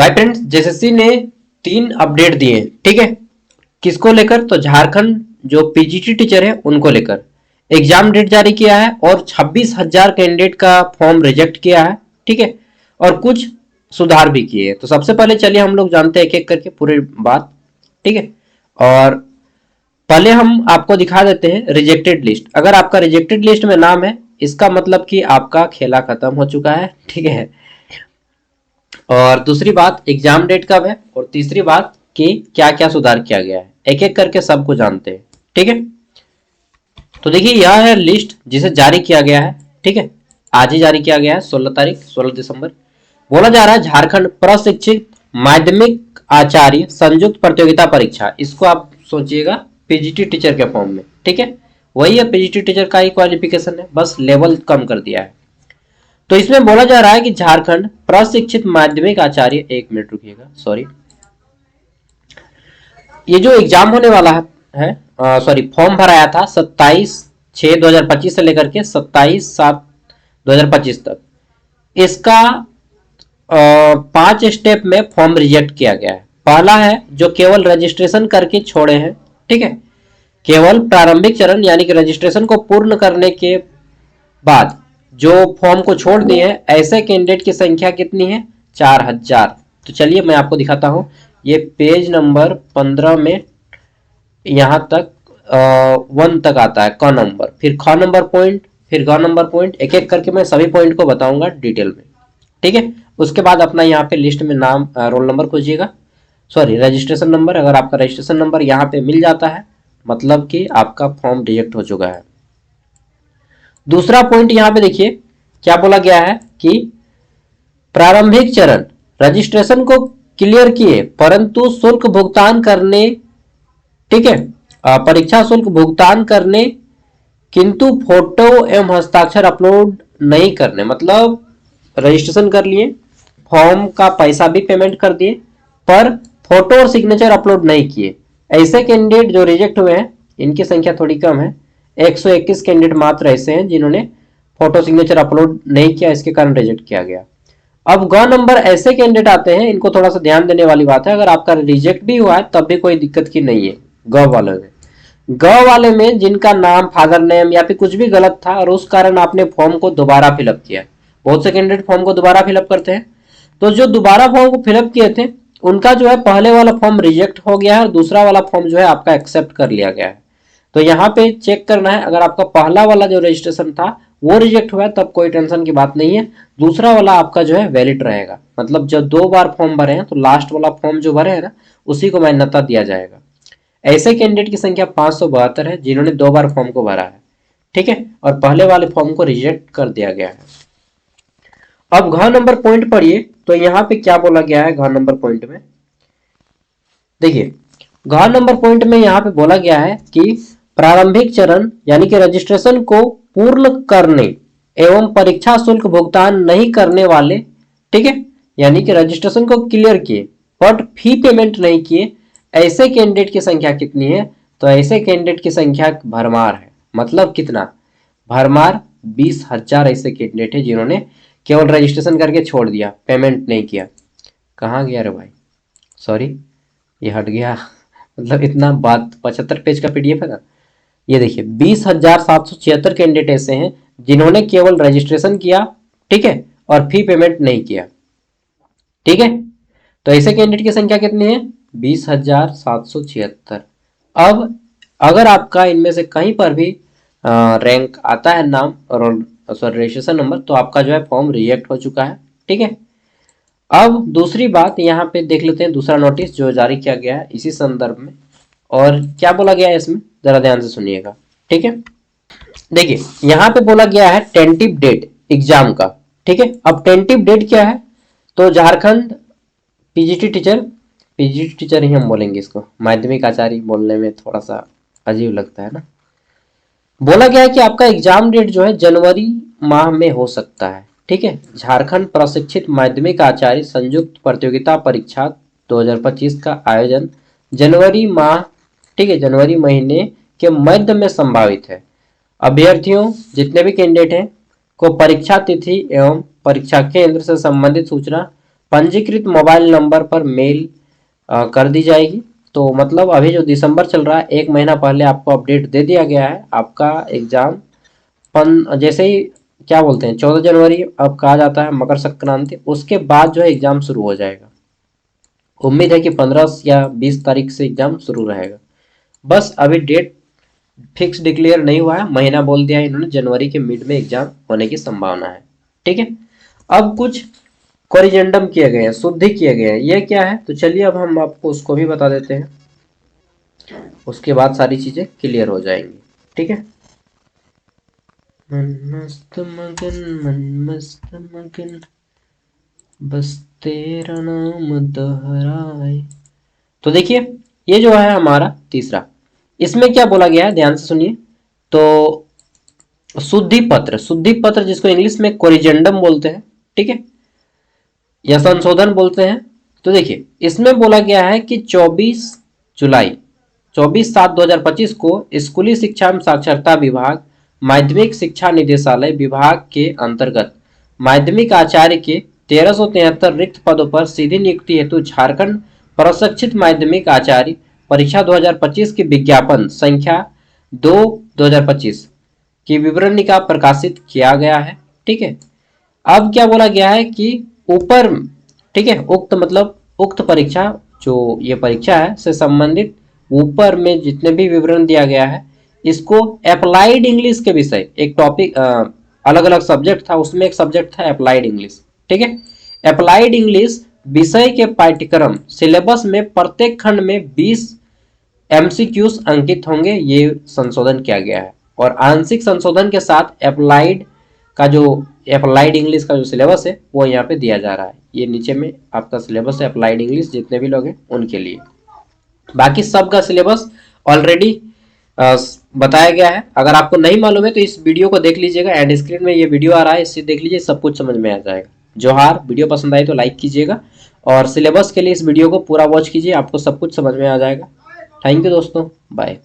तो hi friends, JSSC ने 3 update दिए हैं। ठीक है, किसको लेकर? तो झारखंड जो पीजीटी टीचर है उनको लेकर एग्जाम डेट जारी किया है और 26,000 कैंडिडेट का फॉर्म रिजेक्ट किया है। ठीक है, और कुछ सुधार भी किए हैं। तो सबसे पहले चलिए हम लोग जानते हैं एक एक करके पूरी बात। ठीक है, और पहले हम आपको दिखा देते हैं रिजेक्टेड लिस्ट। अगर आपका रिजेक्टेड लिस्ट में नाम है, इसका मतलब कि आपका खेला खत्म हो चुका है। ठीक है, और दूसरी बात एग्जाम डेट कब है, और तीसरी बात कि क्या क्या सुधार किया गया है। एक एक करके सबको जानते हैं। ठीक है, तो देखिए यह है लिस्ट जिसे जारी किया गया है। ठीक है, आज ही जारी किया गया है, 16 दिसंबर। बोला जा रहा है झारखंड प्रशिक्षित माध्यमिक आचार्य संयुक्त प्रतियोगिता परीक्षा। इसको आप सोचिएगा पीजीटी टीचर के फॉर्म में। ठीक है, वही है, पीजीटी टीचर का ही क्वालिफिकेशन है, बस लेवल कम कर दिया है। तो इसमें बोला जा रहा है कि झारखंड प्रशिक्षित माध्यमिक आचार्य, 1 मिनट रुकिएगा, सॉरी, ये जो एग्जाम होने वाला है, सॉरी, फॉर्म भराया था 27/6/2025 से लेकर के 27/7/2025 तक। इसका 5 स्टेप में फॉर्म रिजेक्ट किया गया है। पहला है जो केवल रजिस्ट्रेशन करके छोड़े हैं। ठीक है, केवल प्रारंभिक चरण यानी कि रजिस्ट्रेशन को पूर्ण करने के बाद जो फॉर्म को छोड़ दिए हैं, ऐसे कैंडिडेट की संख्या कितनी है? 4,000। तो चलिए मैं आपको दिखाता हूं। ये पेज नंबर 15 में यहां तक 1 तक आता है, क नंबर, फिर ख नंबर पॉइंट, फिर ग नंबर पॉइंट। एक एक करके मैं सभी पॉइंट को बताऊंगा डिटेल में। ठीक है, उसके बाद अपना यहाँ पे लिस्ट में नाम, रोल नंबर खोजिएगा, सॉरी रजिस्ट्रेशन नंबर। अगर आपका रजिस्ट्रेशन नंबर यहाँ पे मिल जाता है, मतलब कि आपका फॉर्म रिजेक्ट हो चुका है। दूसरा पॉइंट यहाँ पे देखिए क्या बोला गया है कि प्रारंभिक चरण रजिस्ट्रेशन को क्लियर किए परंतु शुल्क भुगतान करने, ठीक है, परीक्षा शुल्क भुगतान करने किंतु फोटो एवं हस्ताक्षर अपलोड नहीं करने। मतलब रजिस्ट्रेशन कर लिए, फॉर्म का पैसा भी पेमेंट कर दिए, पर फोटो और सिग्नेचर अपलोड नहीं किए। ऐसे कैंडिडेट जो रिजेक्ट हुए हैं, इनकी संख्या थोड़ी कम है। 121 कैंडिडेट मात्र ऐसे हैं जिन्होंने फोटो सिग्नेचर अपलोड नहीं किया, इसके कारण रिजेक्ट किया गया। अब ग नंबर ऐसे कैंडिडेट आते हैं, इनको थोड़ा सा ध्यान देने वाली बात है। अगर आपका रिजेक्ट भी हुआ है तब भी कोई दिक्कत की नहीं है। ग वाले में, ग वाले में जिनका नाम, फादर नेम या फिर कुछ भी गलत था और उस कारण आपने फॉर्म को दोबारा फिलअप किया। बहुत से कैंडिडेट फॉर्म को दोबारा फिलअप करते हैं, तो जो दोबारा फॉर्म को फिलअप किए थे उनका जो है पहले वाला फॉर्म रिजेक्ट हो गया है और दूसरा वाला फॉर्म जो है आपका एक्सेप्ट कर लिया गया है। तो यहाँ पे चेक करना है, अगर आपका पहला वाला जो रजिस्ट्रेशन था वो रिजेक्ट हुआ है तब कोई टेंशन की बात नहीं है, दूसरा वाला आपका जो है वैलिड रहेगा। मतलब जब 2 बार फॉर्म भरे हैं तो लास्ट वाला फॉर्म जो भरे हैं ना, उसी को मान्यता दिया जाएगा। ऐसे कैंडिडेट की संख्या 572 है जिन्होंने 2 बार फॉर्म को भरा है। ठीक है, और पहले वाले फॉर्म को रिजेक्ट कर दिया गया है। अब घ नंबर पॉइंट पढ़िए, तो यहाँ पे क्या बोला गया है। घ नंबर पॉइंट में देखिए, घ नंबर पॉइंट में यहाँ पे बोला गया है कि प्रारंभिक चरण यानी कि रजिस्ट्रेशन को पूर्ण करने एवं परीक्षा शुल्क भुगतान नहीं करने वाले, ठीक है, यानी कि रजिस्ट्रेशन को क्लियर किए बट फी पेमेंट नहीं किए, ऐसे कैंडिडेट की संख्या कितनी है? तो ऐसे कैंडिडेट की संख्या भरमार है। मतलब कितना? भरमार 20,000 ऐसे कैंडिडेट है जिन्होंने केवल रजिस्ट्रेशन करके छोड़ दिया, पेमेंट नहीं किया। कहाँ गया रे भाई, सॉरी ये हट गया। मतलब इतना बात, 75 पेज का पीडीएफ है ना। ये देखिए 20,776 कैंडिडेट ऐसे हैं जिन्होंने केवल रजिस्ट्रेशन किया, ठीक है, और फी पेमेंट नहीं किया। ठीक है, तो ऐसे कैंडिडेट की संख्या कितनी है? 20,776। अब अगर आपका इनमें से कहीं पर भी रैंक आता है, नाम और सॉरी रजिस्ट्रेशन नंबर, तो आपका जो है फॉर्म रिजेक्ट हो चुका है। ठीक है, अब दूसरी बात यहाँ पे देख लेते हैं, दूसरा नोटिस जो जारी किया गया है इसी संदर्भ में, और क्या बोला गया है इसमें जरा ध्यान से सुनिएगा। ठीक है, देखिए यहाँ पे बोला गया है टेंटिव डेट एग्जाम का। ठीक है, अब टेंटिव डेट क्या है? तो झारखंड पीजीटी टीचर ही हम बोलेंगे इसको, माध्यमिक आचार्य बोलने में थोड़ा सा अजीब लगता है ना। बोला गया है कि आपका एग्जाम डेट जो है जनवरी माह में हो सकता है। ठीक है, झारखंड प्रशिक्षित माध्यमिक आचार्य संयुक्त प्रतियोगिता परीक्षा 2025 का आयोजन जनवरी माह, ठीक है, जनवरी महीने के मध्य में संभावित है। अभ्यर्थियों जितने भी कैंडिडेट हैं को परीक्षा तिथि एवं परीक्षा केंद्र से संबंधित सूचना पंजीकृत मोबाइल नंबर पर मेल कर दी जाएगी। तो मतलब अभी जो दिसंबर चल रहा है, 1 महीना पहले आपको अपडेट दे दिया गया है। आपका एग्जाम जैसे ही क्या बोलते हैं 14 जनवरी अब कहा जाता है मकर संक्रांति, उसके बाद जो है एग्जाम शुरू हो जाएगा। उम्मीद है कि 15 या 20 तारीख से एग्जाम शुरू रहेगा। बस अभी डेट फिक्स डिक्लेयर नहीं हुआ है, महीना बोल दिया है इन्होंने, जनवरी के मिड में एग्जाम होने की संभावना है। ठीक है, अब कुछ कोरिजेंडम किए गए हैं, शुद्धि किए गए हैं। ये क्या है, तो चलिए अब हम आपको उसको भी बता देते हैं, उसके बाद सारी चीजें क्लियर हो जाएंगी। ठीक है, मन मस्त मगन बस तेरा नाम दोहराए। तो देखिए ये जो है हमारा तीसरा, इसमें क्या बोला गया है ध्यान से सुनिए। तो शुद्धि पत्र जिसको इंग्लिश में कोरिजेंडम बोलते हैं, ठीक है, या संशोधन बोलते हैं। तो देखिए इसमें बोला गया है कि 24/7/2025 को स्कूली शिक्षा एवं साक्षरता विभाग, माध्यमिक शिक्षा निदेशालय विभाग के अंतर्गत माध्यमिक आचार्य के 1373 रिक्त पदों पर सीधी नियुक्ति हेतु झारखंड प्रशिक्षित माध्यमिक आचार्य परीक्षा 2025 की विज्ञापन संख्या 2/2025 की विवरणिका प्रकाशित किया गया है। ठीक है, अब क्या बोला गया है कि ऊपर, ठीक है, उक्त मतलब उक्त परीक्षा, जो ये परीक्षा है से संबंधित ऊपर में जितने भी विवरण दिया गया है, इसको अप्लाइड इंग्लिश के विषय, एक टॉपिक अलग अलग सब्जेक्ट था, उसमें एक सब्जेक्ट था अप्लाइड इंग्लिश। ठीक है, अप्लाइड इंग्लिश विषय के पाठ्यक्रम सिलेबस में प्रत्येक खंड में 20 एमसीक्यूज अंकित होंगे, ये संशोधन किया गया है। और आंशिक संशोधन के साथ अप्लाइड का जो अप्लाइड इंग्लिश का जो सिलेबस है वो यहाँ पे दिया जा रहा है। ये नीचे में आपका सिलेबस है अप्लाइड इंग्लिश, जितने भी लोग हैं उनके लिए। बाकी सबका सिलेबस ऑलरेडी बताया गया है। अगर आपको नहीं मालूम है तो इस वीडियो को देख लीजिएगा, एंड स्क्रीन में ये वीडियो आ रहा है, इससे देख लीजिए, सब कुछ समझ में आ जाएगा। जोहार, वीडियो पसंद आई तो लाइक कीजिएगा और सिलेबस के लिए इस वीडियो को पूरा वॉच कीजिए, आपको सब कुछ समझ में आ जाएगा। थैंक यू दोस्तों, बाय।